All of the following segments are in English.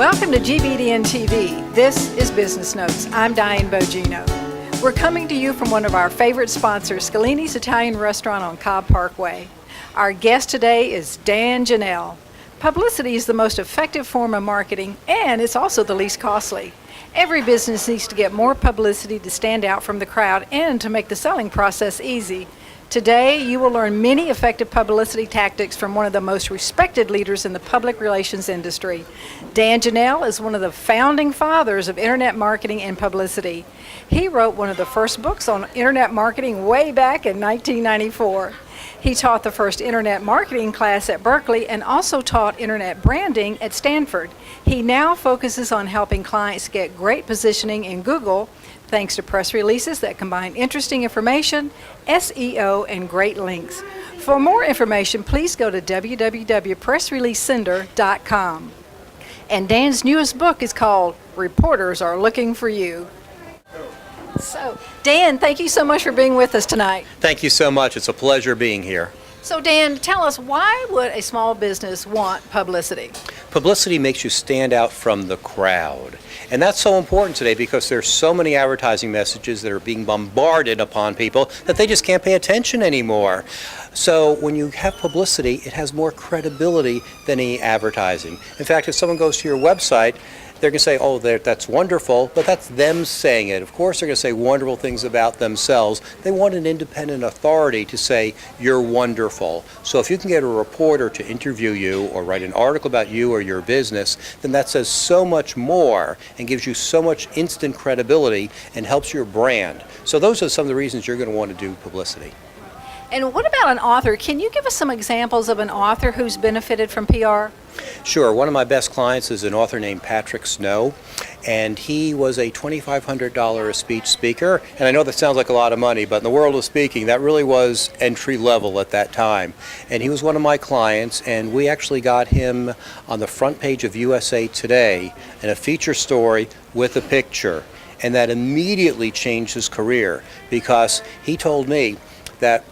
Welcome to GBDN TV. This is Business Notes. I'm Diane Bogino. We're coming to you from one of our favorite sponsors, Scalini's Italian Restaurant on Cobb Parkway. Our guest today is Dan Janal. Publicity is the most effective form of marketing, and it's also the least costly. Every business needs to get more publicity to stand out from the crowd and to make the selling process easy. Today, you will learn many effective publicity tactics from one of the most respected leaders in the public relations industry. Dan Janal is one of the founding fathers of internet marketing and publicity. He wrote one of the first books on internet marketing way back in 1994. He taught the first internet marketing class at Berkeley and also taught internet branding at Stanford. He now focuses on helping clients get great positioning in Google thanks to press releases that combine interesting information, SEO, and great links. For more information, please go to www.pressreleasesender.com. And Dan's newest book is called Reporters Are Looking for You. So, Dan, thank you so much for being with us tonight. Thank you so much. It's a pleasure being here. So, Dan, tell us, why would a small business want publicity? Publicity makes you stand out from the crowd. And that's so important today because there's so many advertising messages that are being bombarded upon people that they just can't pay attention anymore. So when you have publicity, it has more credibility than any advertising. In fact, if someone goes to your website, they're going to say, oh, that's wonderful, but that's them saying it. Of course, they're going to say wonderful things about themselves. They want an independent authority to say, you're wonderful. So if you can get a reporter to interview you or write an article about you or your business, then that says so much more and gives you so much instant credibility and helps your brand. So those are some of the reasons you're going to want to do publicity. And what about an author? Can you give us some examples of an author who's benefited from PR? Sure. One of my best clients is an author named Patrick Snow, and he was a $2,500 a speech speaker. And I know that sounds like a lot of money, but in the world of speaking, that really was entry level at that time. And he was one of my clients, and we actually got him on the front page of USA Today in a feature story with a picture. And that immediately changed his career because he told me that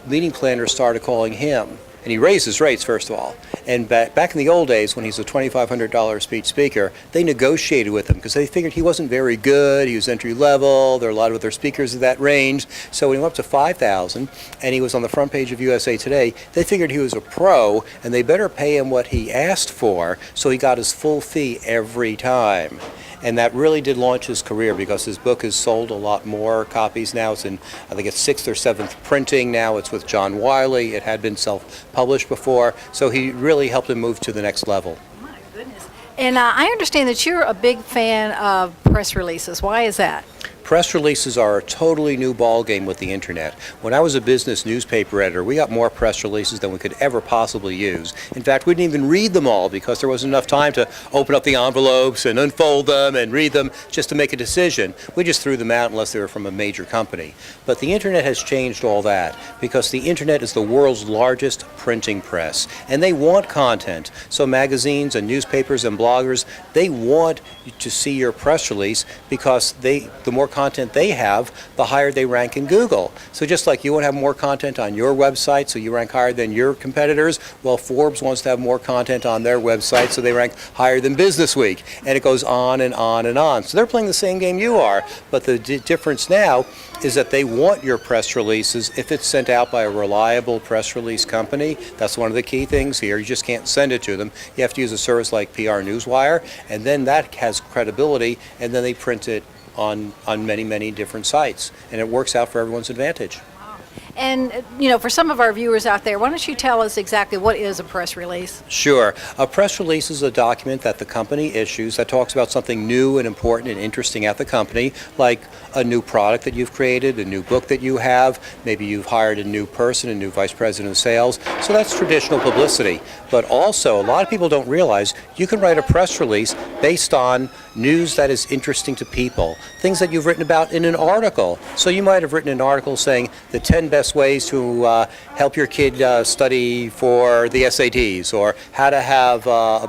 meeting planners started calling him, and he raised his rates first of all. And back in the old days when he was a $2,500 speech speaker, they negotiated with him because they figured he wasn't very good, he was entry level, there are a lot of other speakers of that range. So when he went up to $5,000 and he was on the front page of USA Today, they figured he was a pro and they better pay him what he asked for, so he got his full fee every time. And that really did launch his career because his book has sold a lot more copies now. It's in, I think it's 6th or 7th printing now. It's with John Wiley. It had been self-published before. So he really helped him move to the next level. My goodness. And I understand that you're a big fan of press releases. Why is that? Press releases are a totally new ballgame with the internet. When I was a business newspaper editor, we got more press releases than we could ever possibly use. In fact, we didn't even read them all because there wasn't enough time to open up the envelopes and unfold them and read them just to make a decision. We just threw them out unless they were from a major company. But the internet has changed all that because the internet is the world's largest printing press, and they want content. So magazines and newspapers and bloggers, they want to see your press release because the more content they have, the higher they rank in Google. So just like you want to have more content on your website so you rank higher than your competitors, well, Forbes wants to have more content on their website so they rank higher than Businessweek. And it goes on and on and on. So they're playing the same game you are, but the difference now is that they want your press releases if it's sent out by a reliable press release company. That's one of the key things here. You just can't send it to them. You have to use a service like PR Newswire, and then that has credibility, and then they print it on many, many different sites, and it works out for everyone's advantage. And, for some of our viewers out there, why don't you tell us exactly what is a press release? Sure. A press release is a document that the company issues that talks about something new and important and interesting at the company, like a new product that you've created, a new book that you have, maybe you've hired a new person, a new vice president of sales. So that's traditional publicity. But also, a lot of people don't realize you can write a press release based on news that is interesting to people, things that you've written about in an article. So you might have written an article saying the 10 best ways to help your kid study for the SATs, or how to have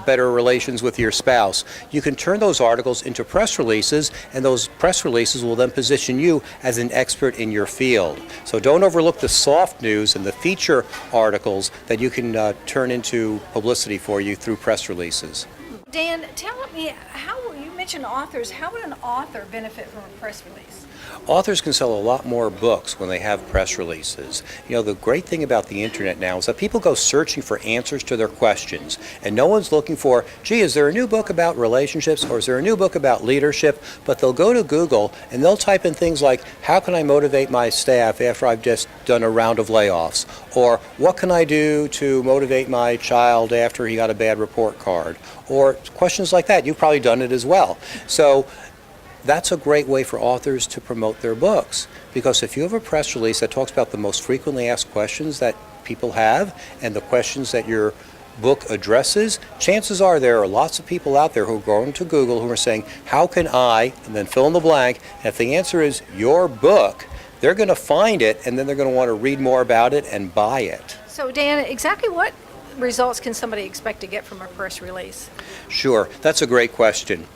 better relations with your spouse. You can turn those articles into press releases, and those press releases will then position you as an expert in your field. So don't overlook the soft news and the feature articles that you can turn into publicity for you through press releases. Dan, tell me, how you mentioned authors. How would an author benefit from a press release? Authors can sell a lot more books when they have press releases. You know, the great thing about the internet now is that people go searching for answers to their questions, and no one's looking for, gee, is there a new book about relationships or is there a new book about leadership? But they'll go to Google and they'll type in things like, how can I motivate my staff after I've just done a round of layoffs? Or what can I do to motivate my child after he got a bad report card? Or questions like that. You've probably done it as well. So that's a great way for authors to promote their books, because if you have a press release that talks about the most frequently asked questions that people have and the questions that your book addresses, chances are there are lots of people out there who are going to Google who are saying, how can I, and then fill in the blank, and if the answer is your book, they're going to find it and then they're going to want to read more about it and buy it. So, Dan, exactly what results can somebody expect to get from a press release? Sure, that's a great question.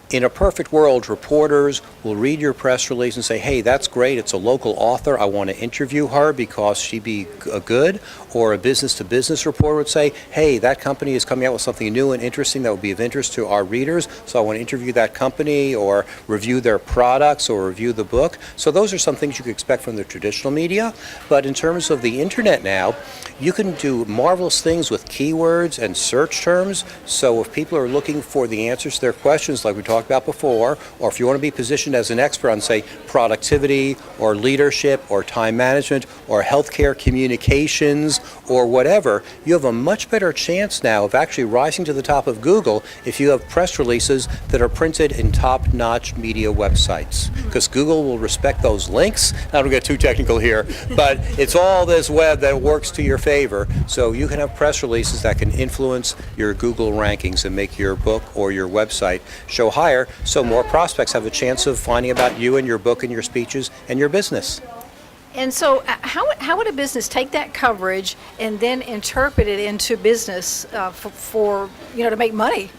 In a perfect world, reporters will read your press release and say, hey, that's great, it's a local author, I want to interview her because she'd be good. Or a business-to-business reporter would say, hey, that company is coming out with something new and interesting that would be of interest to our readers, so I want to interview that company or review their products or review the book. So those are some things you could expect from the traditional media. But in terms of the internet now, you can do marvelous things with keywords and search terms. So if people are looking for the answers to their questions like we talked about before, or if you want to be positioned as an expert on, say, productivity or leadership or time management or healthcare communications or whatever, you have a much better chance now of actually rising to the top of Google if you have press releases that are printed in top-notch media websites. Because Google will respect those links. I don't get too technical here, but it's all this web that works to your favor. So you can have press releases that can influence your Google rankings and make your book or your website show higher, so more prospects have a chance of finding about you and your book and your speeches and your business. And so how would a business take that coverage and then interpret it into business for to make money?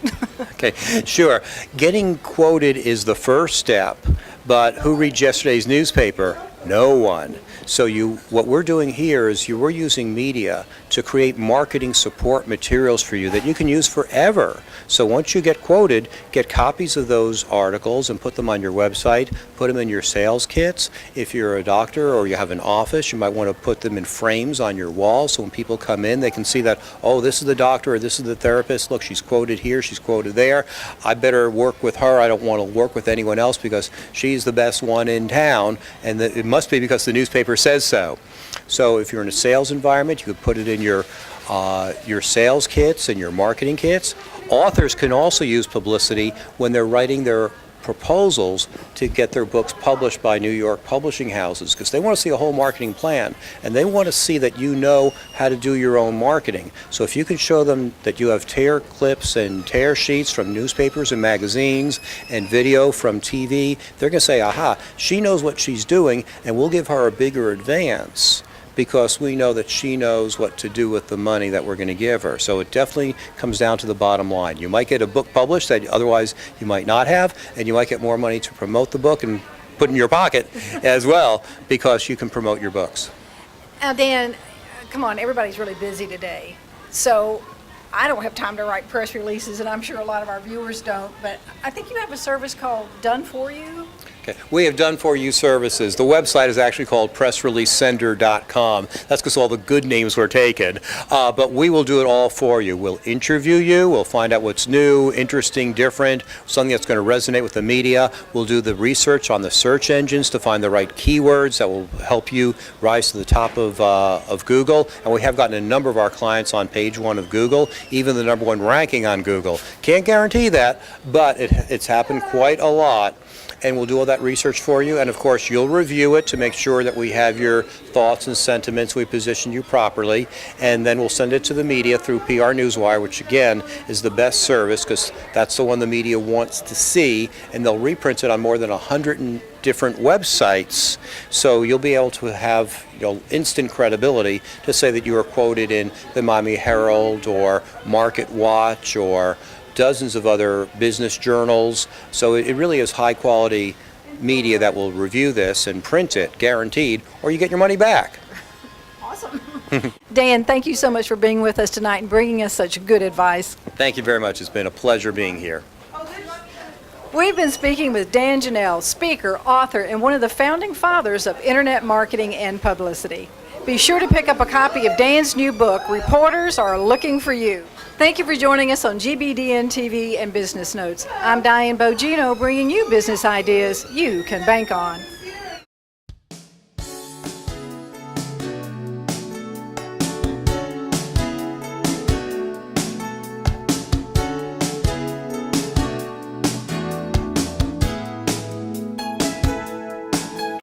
Okay, sure. Getting quoted is the first step, but who reads yesterday's newspaper? No one. So what we're doing here is we're using media to create marketing support materials for you that you can use forever. So once you get quoted, get copies of those articles and put them on your website, put them in your sales kits. If you're a doctor or you have an office, you might want to put them in frames on your wall so when people come in, they can see that, oh, this is the doctor or this is the therapist. Look, she's quoted here, she's quoted there. I better work with her. I don't want to work with anyone else because she's the best one in town, and it must be because the newspaper says so. So if you're in a sales environment, you could put it in your sales kits and your marketing kits. Authors can also use publicity when they're writing their proposals to get their books published by New York publishing houses, because they want to see a whole marketing plan and they want to see that you know how to do your own marketing. So if you can show them that you have tear clips and tear sheets from newspapers and magazines and video from TV, they're going to say, aha, she knows what she's doing, and we'll give her a bigger advance because we know that she knows what to do with the money that we're going to give her. So it definitely comes down to the bottom line. You might get a book published that otherwise you might not have, and you might get more money to promote the book and put in your pocket as well because you can promote your books. Now, Dan, come on, everybody's really busy today. So I don't have time to write press releases, and I'm sure a lot of our viewers don't, but I think you have a service called Done For You. Okay. We have done for you services. The website is actually called pressreleasesender.com. That's because all the good names were taken. But we will do it all for you. We'll interview you. We'll find out what's new, interesting, different, something that's going to resonate with the media. We'll do the research on the search engines to find the right keywords that will help you rise to the top of Google. And we have gotten a number of our clients on page 1 of Google, even the #1 ranking on Google. Can't guarantee that, but it's happened quite a lot. And we'll do all that research for you, and of course you'll review it to make sure that we have your thoughts and sentiments, we position you properly, and then we'll send it to the media through PR Newswire, which again is the best service because that's the one the media wants to see, and they'll reprint it on more than 100 different websites, so you'll be able to have instant credibility to say that you were quoted in the Miami Herald or Market Watch or dozens of other business journals. So it really is high quality media that will review this and print it, guaranteed, or you get your money back. Awesome. Dan, thank you so much for being with us tonight and bringing us such good advice. Thank you very much. It's been a pleasure being here. We've been speaking with Dan Janal, speaker, author, and one of the founding fathers of internet marketing and publicity. Be sure to pick up a copy of Dan's new book, Reporters Are Looking for You. Thank you for joining us on GBDN TV and Business Notes. I'm Diane Bogino, bringing you business ideas you can bank on.